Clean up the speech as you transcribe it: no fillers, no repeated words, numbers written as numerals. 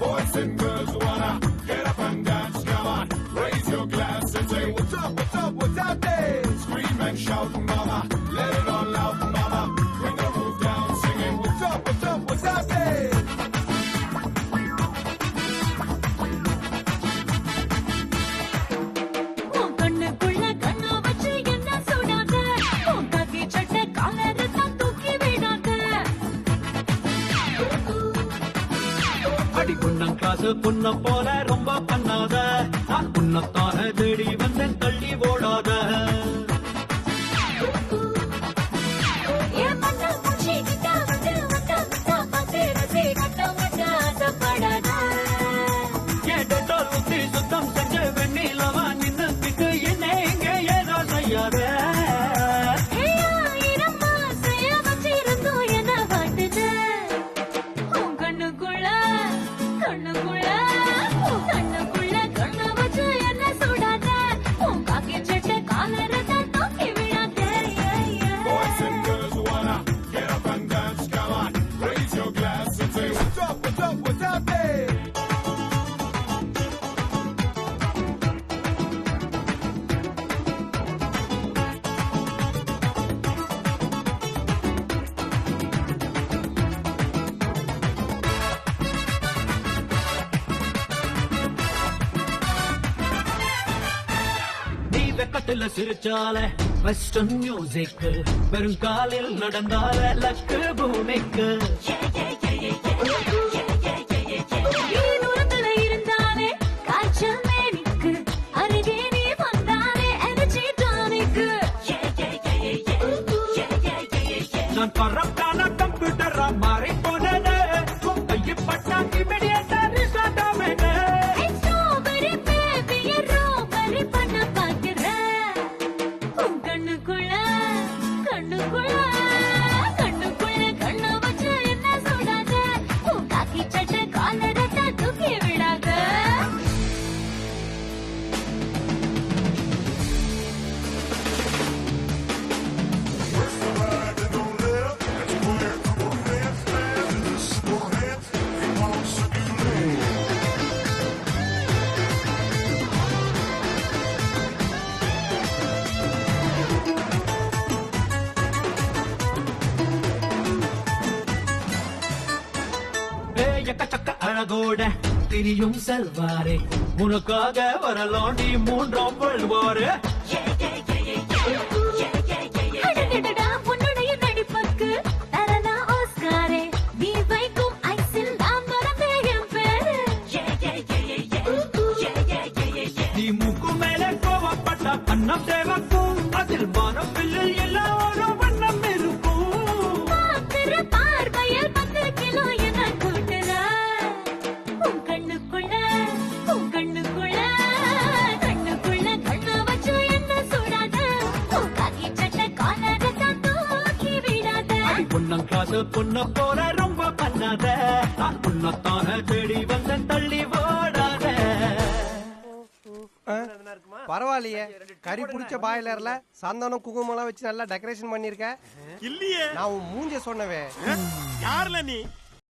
Boys and girls wanna get up and dance, come on. Raise your glass and say, what's up, what's up, what's up there? Scream and shout, mama, let it all out, mama. Bring the roof down, singing, what's up, what's up, what's up there? அடி குன்னம் காசு புன்ன போல ரொம்ப பண்ணாத, நான் புன்னத்தான தேடி வந்தேன் தள்ளி ஓடாத. என் டெட்டால் ஊத்தி சுத்தம் செஞ்ச வெண்ணிலவா நின்னு பிக்கு என்ன இங்க ஏதோ செய்யாத. Boys and girls wanna get up and dance, come on. Raise your glass and say, what's up, what's up, what's up there? நீ வெக்கத்துல சிரிச்சால வெஸ்டர்ன் மியூசிக், பெருங்காலில் நடந்தால லக்கு பூமிக்கு. நான் பறக்கான கம்ப்யூட்டரா மாறி போனது, கைப்பட்டா இமிடியேட்டா ரிசார்ட் ஆவேனே. எக்கச்சக்க அழகோட திரியும் செல்வாரே, உனக்காக வரலாண்டி மூன்றாம் பல்வாரு. உன்னுடைய நடிப்புக்கு தரனா ஆஸ்காரே, நீ வைக்கும் ஐசில் நான் மறந்தேன் என் பேரு. நீ மூக்கு மேலே கோவப்பட்ட அன்னம் தேவக்கும், அதில் வானம் பில்லில் எல்லாம் ஒரு வண்ணம் இருக்கும். பார்க்கிற பார்வையில் 10 கிலோ என கூட்டுற, உன் கண்ணுக்குள்ள கண்ணு வச்சு என்ன சுடாத, உன் காக்கி சட்டை காலரை தான் தூக்கி விடாத. அடி பொன்னம் காசு பொண்ண போல ரொம்ப பண்ணாத, நான் புன்னத்தான தேடி வந்தேன் தள்ளி ஓடாத. பரவாயில்லையே, கறி பிடிச்ச பாய்லர்ல சந்தனம் குங்குமம் வச்சு நல்லா டெக்கரேஷன் பண்ணிருக்க. இல்லையே, நான் உன் மூஞ்ச சொன்னவே. யாருல நீ?